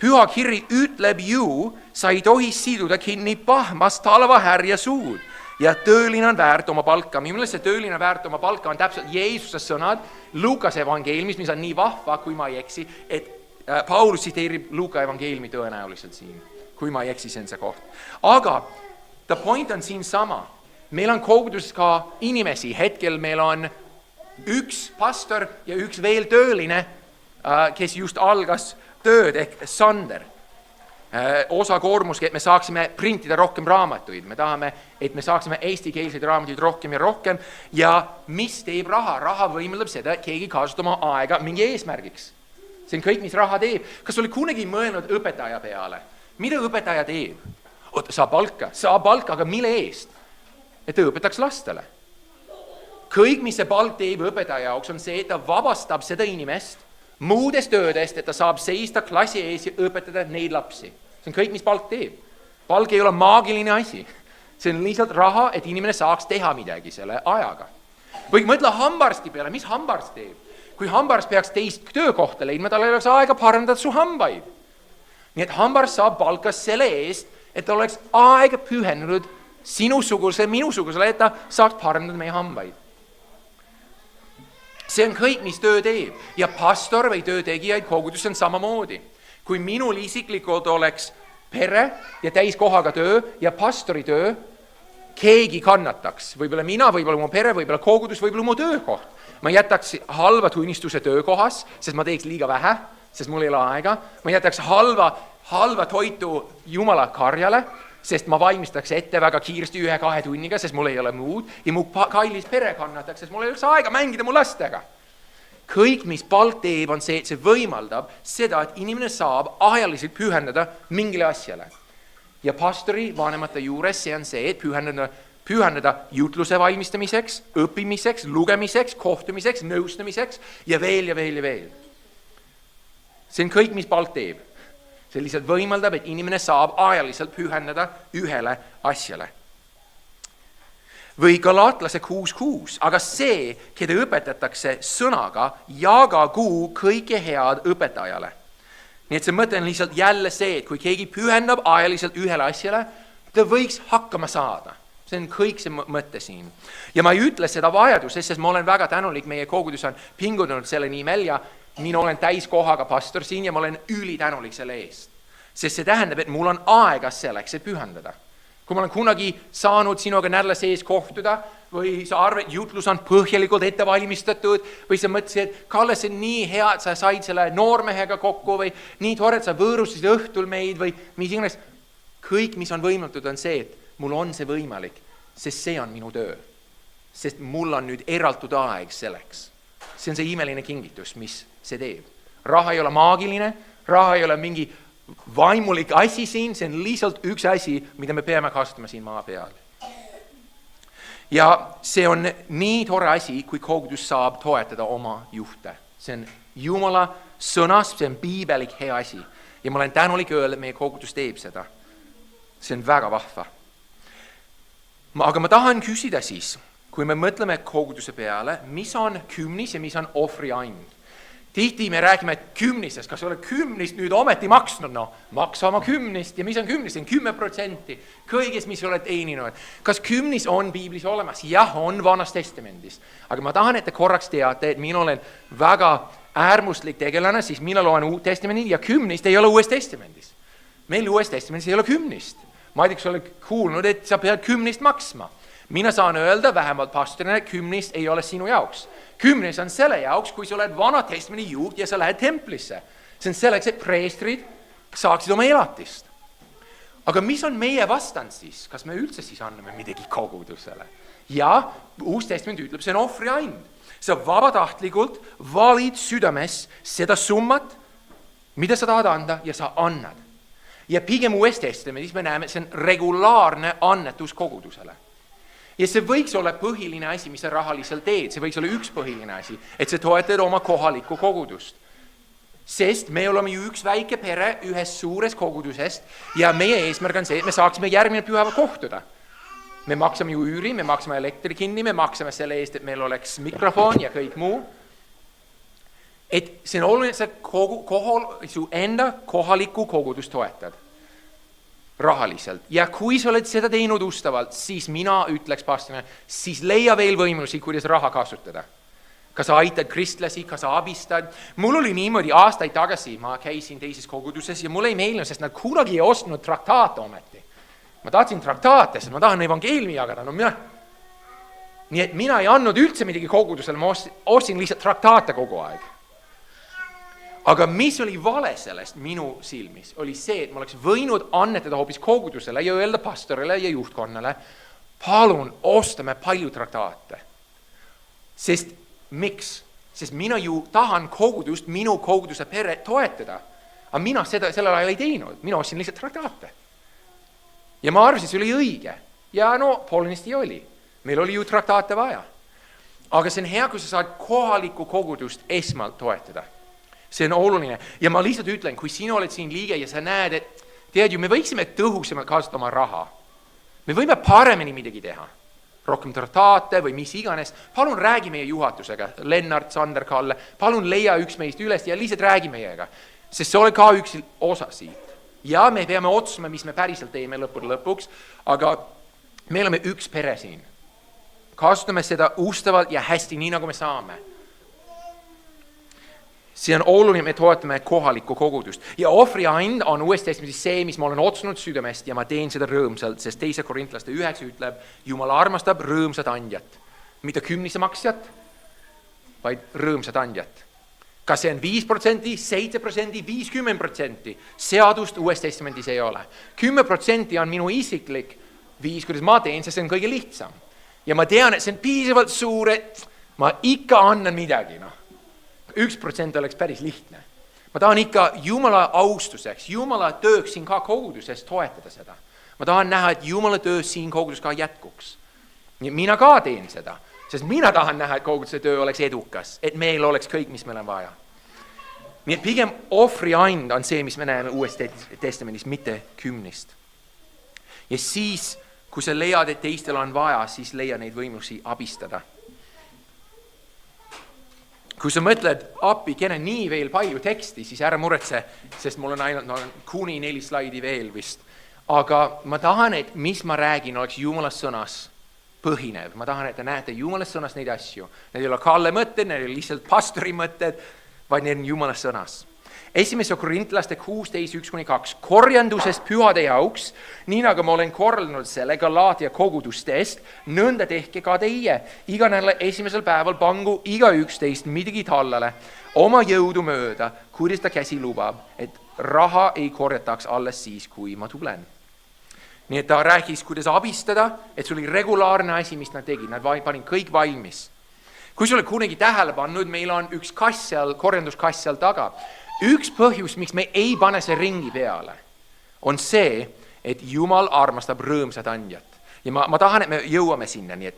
Püha kiri ütleb ju, sa ei tohi siduda kinni pahmast talva härja suud ja tööline on väärt oma palka. Minu meelest see tööline väärt oma palka on täpselt Jeesuse sõnad Luukase evangeeliumis, mis on nii vahva, kui ma ei eksi, et Paulus tsiteerib Luuka evangeeliumi tõenäoliselt siin, kui ma ei eksi, see on see koht. Aga the point on siin sama. Meil on koguduses ka inimesi, hetkel meil on üks pastor ja üks veel tööline, kes just algas tööd ehk Sander. Osa koormus, et me saaksime printida rohkem raamatuid. Me tahame, et me saaksime eestikeelseid raamatuid rohkem ja rohkem. Ja mis teeb raha? Raha võimaldab seda, et keegi kasutab oma aega mingi eesmärgiks. See on kõik, mis raha teeb. Kas oli kunagi mõelnud õpetaja peale? Mida õpetaja teeb? Saab palka, aga mille eest? Et ta õpetaks lastele. Kõik, mis see palk teeb õpetaja jaoks, on see, et ta vabastab seda inimest muudest töödest, et ta saab seista klassi ees ja õpetada neid lapsi. See on kõik, mis palk teeb. Palk ei ole maagiline asi. See on lihtsalt raha, et inimene saaks teha midagi selle ajaga. Või mõtle hambarsti peale, mis hambarst teeb? Kui hambarst peaks teist töökohta leidma, tal ei oleks aega parandada su hambaid. Nii et hambarst saab palka selle eest, et ta oleks aega pühendunud minusugusele, et ta saaks parandada meie hambaid. See on kõik, mis töö teeb. Ja pastor või töötegijaid kogudus on samamoodi. Kui minul isiklikult oleks pere ja täiskohaga töö ja pastori töö, keegi kannataks. Võib-olla mina, võib-olla mu pere, võib-olla kogudus, võib-olla mu töökoht. Ma jätaks halva tunnistuse töökohas, sest ma teeks liiga vähe, sest mul ei ole aega. Ma jätaks halva toitu Jumala karjale, sest ma valmistaks ette väga kiiresti 1-2 tunniga, sest mul ei ole muud, ja mu kallis pere kannataks, sest mul ei oleks aega mängida mu lastega. Kõik, mis palk teeb, on see, et see võimaldab seda, et inimene saab ajaliselt pühendada mingile asjale. Ja pastori vanemate juures see on see, et pühendada jutluse valmistamiseks, õppimiseks, lugemiseks, kohtumiseks, nõustamiseks ja veel ja veel ja veel. See on kõik, mis palk teeb. See lihtsalt võimaldab, et inimene saab ajaliselt pühendada ühele asjale. Või Galatlase 6:6, aga see, keda õpetatakse sõnaga, jagagu kõike head õpetajale. Nii et see mõte on lihtsalt jälle see, et kui keegi pühendab ajaliselt ühele asjale, ta võiks hakkama saada. See on kõik see mõte siin. Ja ma ei ütle seda vajadusest, sest ma olen väga tänulik, meie kogudus on pingunud selle nimel ja mina olen täiskohaga pastor siin ja ma olen ülitänulik selle eest. Sest see tähendab, et mul on aega selleks, et pühendada. Kui ma olen kunagi saanud sinuga nädala sees kohtuda või sa arvad, et jutlus on põhjalikult ette valmistatud või sa mõtlesid, et Kalle, see on nii hea, et sa said selle noormehega kokku või nii tore, et sa võõrustasid õhtul meid või mis iganes. Kõik, mis on võimaldatud, on see, et mul on see võimalik, sest see on minu töö. Sest mul on nüüd eraldatud aeg selleks. See on see imeline kingitus, mis see teeb. Raha ei ole maagiline, raha ei ole mingi vaimulik asi siin, see on lihtsalt üks asi, mida me peame kasutama siin maa peal. Ja see on nii tore asi, kui kogudus saab toetada oma juhte. See on Jumala sõnast, see on piibelik hea asi. Ja ma olen tänulik öelda, et meie kogudus teeb seda. See on väga vahva. Aga ma tahan küsida siis, kui me mõtleme koguduse peale, mis on kümnis ja mis on ohvriand. Tihti me räägime kümnisest, kas oled kümnist nüüd ometi maksnud, maksa oma kümnist ja mis on kümnist, see on 10% kõigest, mis oled teeninud. Kas kümnis on piiblis olemas? Jah, on Vanas Testamendis. Aga ma tahan, et te korraks teate, et mina olen väga äärmuslik tegelane, siis mina loen Uut Testamenti ja kümnist ei ole Uues Testamendis. Meil Uues Testamendis ei ole kümnist. Ma ei tea, kas oled kuulnud, et sa pead kümnist maksma. Mina saan öelda vähemalt pastorina, et kümnist ei ole sinu jaoks. Kümnes on selle jaoks, kui sa oled Vana Testamendi juht ja sa lähed templisse. See on selleks, et preestrid saaksid oma elatist. Aga mis on meie vastand siis? Kas me üldse siis anname midagi kogudusele? Ja Uus Testament ütleb, see on ohvriand. Sa vabatahtlikult valid südames seda summat, mida sa tahad anda ja sa annad. Ja pigem Uues Testamendis me näeme, see on regulaarne annetus kogudusele. Ja see võiks olla põhiline asi, mis sa rahaliselt teed, see võiks olla üks põhiline asi, et sa toetad oma kohalikku kogudust. Sest me oleme ju üks väike pere ühest suures kogudusest ja meie eesmärk on see, et me saaksime järgmine pühava kohtuda. Me maksame ju üüri, me maksame elektri kinni, me maksame selle eest, et meil oleks mikrofon ja kõik muu. Et see on oluline, et sa su enda kohalikku kogudust toetad rahaliselt. Ja kui sa oled seda teinud ustavalt, siis mina ütleks pastorina, siis leia veel võimalusi, kuidas raha kasutada. Kas sa aitad kristlasi, kas sa abistad. Mul oli niimoodi aastaid tagasi, ma käisin teises koguduses ja mulle ei meelnud, sest nad kunagi ei ostnud traktaate ometi. Ma tahtsin traktaate, sest ma tahan evangeelmi jagada. Nii et mina ei andnud üldse midagi kogudusele, ma ostsin lihtsalt traktaate kogu aeg. Aga mis oli vale sellest minu silmis, oli see, et ma oleks võinud annetada hoopis kogudusele ja öelda pastorile ja juhtkonnale, palun ostame palju traktaate. Sest miks? Sest mina ju tahan kogudust, minu koguduse pere toetada. Aga mina seda sellel ajal ei teinud, mina ostsin lihtsalt traktaate. Ja ma arvasin, see oli õige. Ja poolenisti oli. Meil oli ju traktaate vaja. Aga see on hea, kui sa saad kohalikku kogudust esmalt toetada. See on oluline. Ja ma lihtsalt ütlen, kui sina oled siin liige ja sa näed, et tead ju, me võiksime tõhusamalt kasutada oma raha. Me võime paremini midagi teha. Rohkem traktaate või mis iganes. Palun räägi meie juhatusega, Lennart, Sander, Kalle. Palun leia üks meist üles ja lihtsalt räägi meiega. Sest see ole ka üks osa siit. Ja me peame otsuma, mis me päriselt teeme lõpuks, aga me oleme üks pere siin. Kasutame seda ustavalt ja hästi, nii nagu me saame. See on oluline, me toetame kohalikku kogudust. Ja ohvriand on Uues Testamendis see, mis ma olen otsunud südamest ja ma teen seda rõõmsalt, sest 2 Korintlaste 9 ütleb, Jumal armastab rõõmsat andjat. Mitte kümnise maksjat, vaid rõõmsat andjat. Kas see on 5%, 7%, 50%? Seadust Uues Testamendis ei ole. 10% on minu isiklik viis, kuidas ma teen, sest see on kõige lihtsam. Ja ma tean, et see on piisavalt suur, et ma ikka annan midagi, 1% oleks päris lihtne. Ma tahan ikka Jumala austuseks, Jumala tööks siin ka koguduses toetada seda. Ma tahan näha, et Jumala töö siin kogudus ka jätkuks. Mina ka teen seda, sest mina tahan näha, et koguduse töö oleks edukas, et meil oleks kõik, mis meil on vaja. Nii et pigem ohvriand on see, mis me näeme Uues Testamendis, mitte kümnist. Ja siis, kui sa leiad, et teistel on vaja, siis leia neid võimalusi abistada. Kui sa mõtled appi, kene nii veel palju teksti, siis ära muretse, sest mul on ainult kuni 4 slaidi veel vist. Aga ma tahan, et mis ma räägin, oleks Jumala sõnas põhinev. Ma tahan, et te näete Jumala sõnas neid asju. Need ei ole Kalle mõtted, need ei ole lihtsalt pastori mõtted, vaid need on Jumala sõnas. 1. Korintlaste 16:1-2. Korjandusest pühade jaoks, nii nagu ma olen korraldanud selle Galaatia kogudustest, nõnda tehke ka teie. Iga nädala esimesel päeval pangu iga üksteist midagi tallale, oma jõudu mööda, kuidas ta käsi lubab, et raha ei korjataks alles siis, kui ma tulen. Nii et ta rääkis, kuidas abistada, et see oli regulaarne asi, mis nad tegid. Nad panin kõik valmis. Kui sa oled kunagi tähele pannud, meil on üks kass seal, korjanduskass seal taga. Üks põhjus, miks me ei pane see ringi peale, on see, et Jumal armastab rõõmsat andjat. Ja ma tahan, et me jõuame sinna. Nii et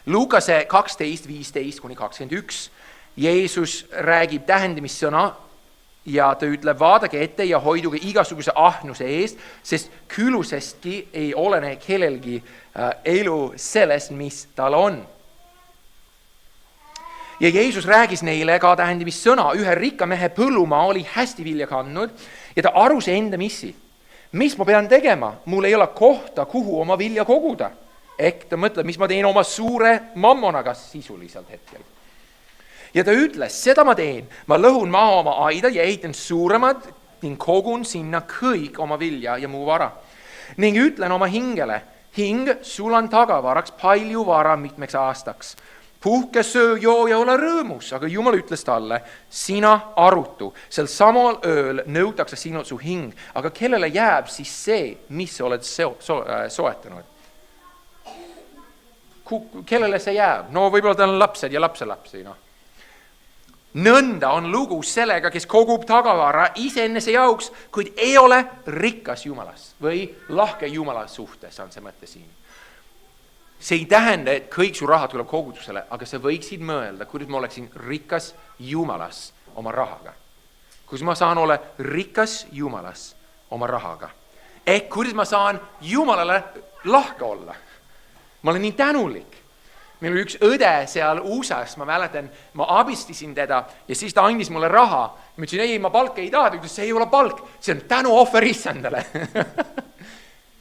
Luukase 12:15-21 Jeesus räägib tähendamissõna ja ta ütleb, vaadake ette ja hoiduge igasuguse ahnuse eest, sest külusestki ei olene kellelgi elu sellest, mis tal on. ja Jeesus räägis neile ka tähendamissõna, ühe rikka mehe põllumaa oli hästi vilja kandnud ja ta arus enda missi. Mis ma pean tegema? Mul ei ole kohta, kuhu oma vilja koguda. Ehk ta mõtleb, mis ma teen oma suure mammonaga sisuliselt hetkel. Ja ta ütles, seda ma teen, ma lõhun maha oma aida ja ehitan suuremad ning kogun sinna kõik oma vilja ja muu vara. Ning ütlen oma hingele, hing, sul on tagavaraks palju vara mitmeks aastaks. Puhke, söö, joo ja ole rõõmus, aga Jumal ütles talle, sina arutu, sel samal ööl nõutakse sinult su hing, aga kellele jääb siis see, mis oled soetanud? Kellele see jääb? No võib-olla tal on lapsed ja lapselapsi, noh. Nõnda on lugu sellega, kes kogub tagavara iseennese jaoks, kuid ei ole rikas Jumalas või lahke Jumala suhtes, on see mõte siin. See ei tähenda, et kõik su raha tuleb kogudusele, aga sa võiksid mõelda, kuidas ma oleksin rikas Jumalas oma rahaga. Kuidas ma saan olla rikas Jumalas oma rahaga. Ehk kuidas ma saan Jumalale lahke olla. Ma olen nii tänulik. Meil oli üks õde seal USA-s, ma mäletan, ma abistasin teda ja siis ta andis mulle raha. Ma ütlesin, ei, ma palka ei taha, ta ütles, see ei ole palk, see on tänuohver issandale.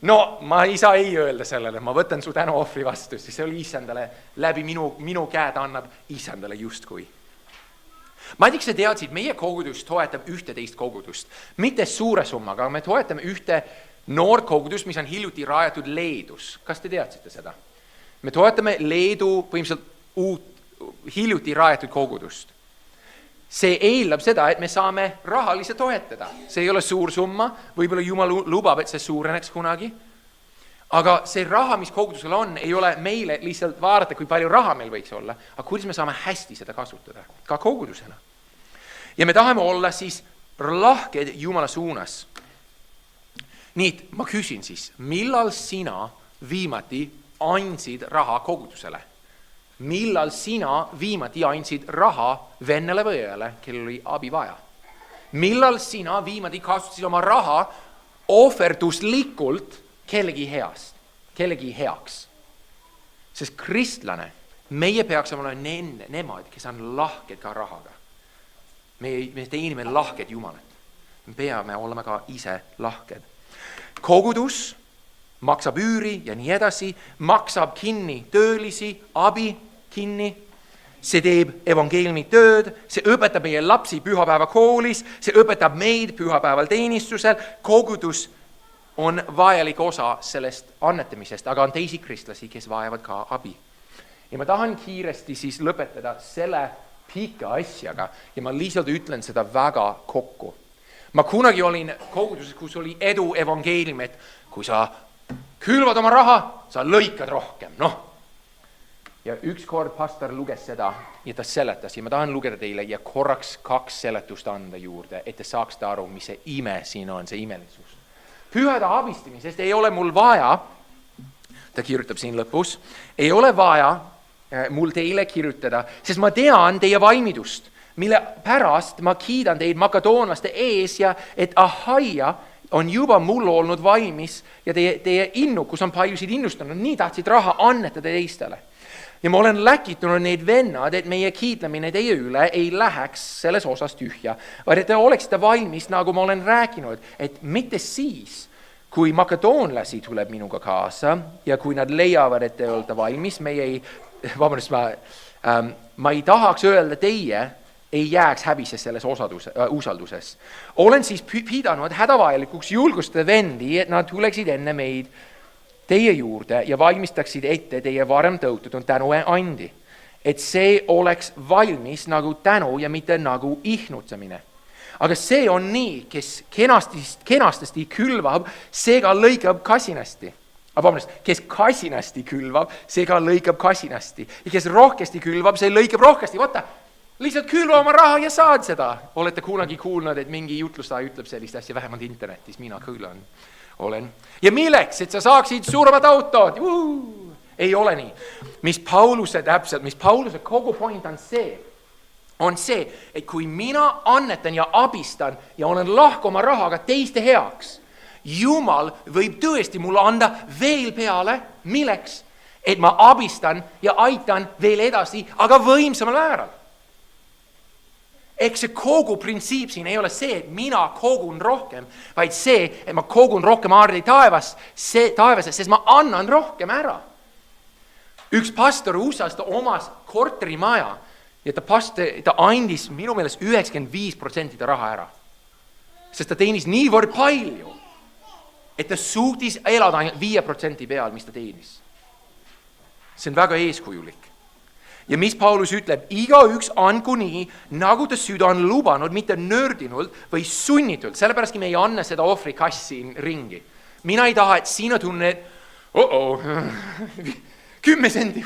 No, ma ei saa ei öelda sellele, ma võtan su tänuohvri vastu, siis see oli issandale, läbi minu käed annab issandale justkui. Ma ei tea, sa teadsid, meie kogudust toetab 11 kogudust, mitte suure summaga, aga me toetame ühte noort kogudust, mis on hiljuti rajatud Leedus. Kas te teadsite seda? Me toetame Leedu põhimõtteliselt hiljuti rajatud kogudust. See eeldab seda, et me saame rahaliselt toetada. See ei ole suur summa, võib-olla Jumal lubab, et see suureneks kunagi. Aga see raha, mis kogudusel on, ei ole meile lihtsalt vaadata, kui palju raha meil võiks olla, aga kuidas me saame hästi seda kasutada, ka kogudusena. Ja me tahame olla siis lahked Jumala suunas. Nii, ma küsin siis, millal sina viimati andsid raha kogudusele? Millal sina viimati andsid raha vennele või õele, kellel oli abi vaja? Millal sina viimati kasutasid oma raha ohverduslikult kellegi heaks? Sest kristlane, meie peaks olema nemad, kes on lahked ka rahaga. Me teenime lahked Jumalat. Me peame olema ka ise lahked. Kogudus maksab üüri ja nii edasi, maksab kinni töölisi, abi kinni, see teeb evangeeliumi tööd, see õpetab meie lapsi pühapäeva koolis, see õpetab meid pühapäeval teenistusel, kogudus on vajalik osa sellest annetamisest, aga on teisi kristlasi, kes vajavad ka abi. Ja ma tahan kiiresti siis lõpetada selle pika asjaga ja ma lihtsalt ütlen seda väga kokku. Ma kunagi olin koguduses, kus oli edu evangeelium, et kui sa külvad oma raha, sa lõikad rohkem, noh. Ja üks kord pastor luges seda ja ta seletas ja ma tahan lugeda teile ja korraks 2 seletust anda juurde, et te saaksite aru, mis see ime siin on, see imelisus. Pühade abistamisest ei ole mul vaja, ta kirjutab siin lõpus, ei ole vaja mul teile kirjutada, sest ma tean teie valmidust, mille pärast ma kiidan teid makedoonlaste ees ja et Ahaia on juba mul olnud valmis ja teie innukus on paljusid innustanud, nii tahtsid raha annetada teistele. Ja ma olen läkitunud neid vennad, et meie kiitlemine teie üle ei läheks selles osas tühja, vaid et te oleksite valmis, nagu ma olen rääkinud, et mitte siis, kui makedoonlasi tuleb minuga kaasa ja kui nad leiavad, et te olete valmis, ma ei tahaks öelda teie, ei jääks häbises selles usalduses. Olen siis pidanud hädavajalikuks julgustada vendi, et nad tuleksid enne meid teie juurde ja valmistaksid ette teie varem tõotatud tänuandi, et see oleks valmis nagu tänu ja mitte nagu ihnutsamine. Aga see on nii, kes kenastesti külvab, see ka lõikab kasinasti. Kes kasinasti külvab, see ka lõikab kasinasti. Ja kes rohkesti külvab, see lõikab rohkesti. Vaata, lihtsalt külva oma raha ja saad seda. Olete kunagi kuulnud, et mingi jutlustaja ütleb sellist asja vähemalt internetis, mina küll olen. Ja milleks, et sa saaksid suuremat autod? Ei ole nii. Mis Pauluse kogu point on see, et kui mina annetan ja abistan ja olen lahke oma rahaga teiste heaks, Jumal võib tõesti mulle anda veel peale, milleks, et ma abistan ja aitan veel edasi, aga võimsamal määral. Eks see kogu printsiip siin ei ole see, et mina kogun rohkem, vaid see, et ma kogun rohkem aardi taevasse, sest ma annan rohkem ära. Üks pastor USA-s, ta omas korterimaja ja ta andis minu meelest 95% ta raha ära. Sest ta teenis niivõrd palju, et ta suutis elada ainult 5% peal, mis ta teenis. See on väga eeskujulik. Ja mis Paulus ütleb, igaüks andku nii, nagu ta süda on lubanud, mitte nördinult või sunnitult, sellepärast me ei anna seda ohvrikassi ringi. Mina ei taha, et sina tunned, 10 sendi,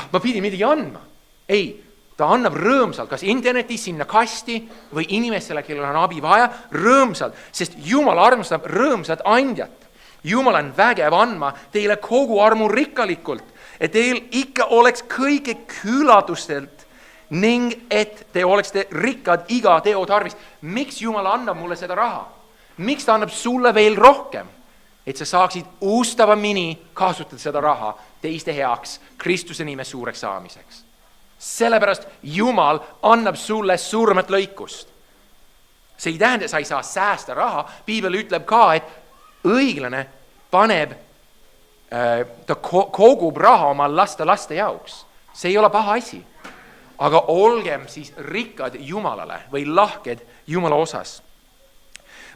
ma pidin midagi andma. Ei, ta annab rõõmsalt, kas internetis sinna kasti või inimestele, kellel on abi vaja, rõõmsalt, sest Jumal armastab rõõmsat andjat. Jumal on vägev andma teile kogu armu rikkalikult, et teil ikka oleks kõige küladustelt ning et te oleksite rikkad iga teo tarvis. Miks Jumal annab mulle seda raha? Miks ta annab sulle veel rohkem? Et sa saaksid uustavamini kasutada seda raha teiste heaks, Kristuse nime suureks saamiseks. Sellepärast Jumal annab sulle suuremat lõikust. See ei tähenda, et sa ei saa säästa raha. Piibel ütleb ka, et õiglane paneb ta kogub raha oma laste jaoks. See ei ole paha asi. Aga olgem siis rikkad Jumalale või lahked Jumala osas.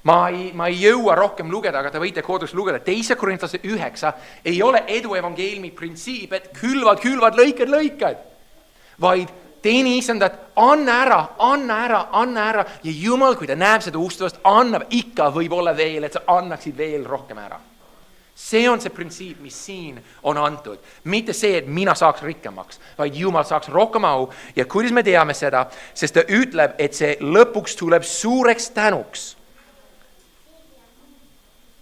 Ma ei jõua rohkem lugeda, aga te võite kodus lugeda. 2 Korintlase 9 ei ole edu evangeelmi printsiip, et külvad, lõikad. Vaid teeni isandat, anna ära. Ja Jumal, kui ta näeb seda ustavast, annab ikka võib-olla veel, et sa annaksid veel rohkem ära. See on see printsiip, mis siin on antud. Mitte see, et mina saaks rikkamaks, vaid Jumal saaks rohkem au. Ja kuidas me teame seda? Sest ta ütleb, et see lõpuks tuleb suureks tänuks.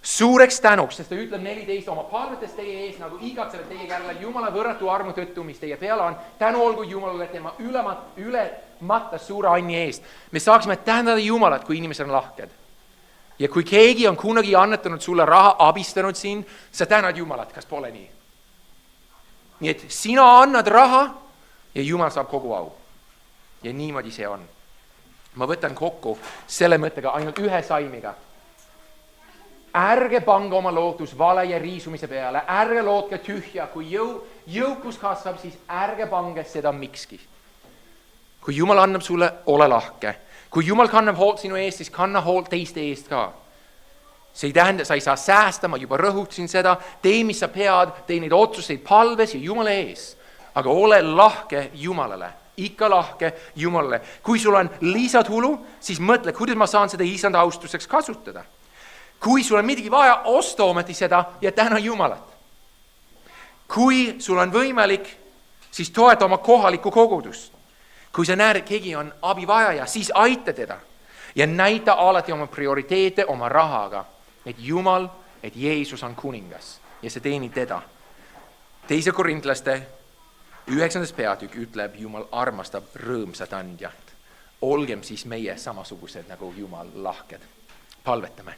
Suureks tänuks, sest ta ütleb 14, oma palvetes teie ees, nagu igatsele teie järele Jumala võrratu armu tõttu, mis teie peale on. Tänu olgu Jumalale tema ülemata suure anni eest. Me saaksime tänada Jumalat, kui inimesed on lahked. Ja kui keegi on kunagi annetanud sulle raha, abistanud sind, sa tänad Jumalat, kas pole nii? Nii et sina annad raha ja Jumal saab kogu au. Ja niimoodi see on. Ma võtan kokku selle mõttega ainult ühe saimiga. Ärge pange oma lootus vale ja riisumise peale, ärge lootke tühja, kui jõukus kasvab, siis ärge pange seda mikski. Kui Jumal annab sulle, ole lahke. Kui Jumal kannab hoolt sinu eest, siis kanna hoolt teiste eest ka. See ei tähenda, sa ei saa säästa, ma juba rõhutasin seda, tee, mis sa pead, tee neid otsuseid palves ja Jumala ees. Aga ole lahke Jumalale, ikka lahke Jumalale. Kui sul on lisatulu, siis mõtle, kuidas ma saan seda isanda austuseks kasutada. Kui sul on midagi vaja, osta ometi seda ja täna Jumalat. Kui sul on võimalik, siis toeta oma kohalikku kogudust. Kui sa näed, et keegi on abi vaja, siis aita teda ja näita alati oma prioriteete oma rahaga, et Jumal, et Jeesus on kuningas ja see teenib teda. 2 Korintlaste 9. peatükk ütleb, Jumal armastab rõõmsat andjat. Olgem siis meie samasugused nagu Jumal lahked. Palvetame.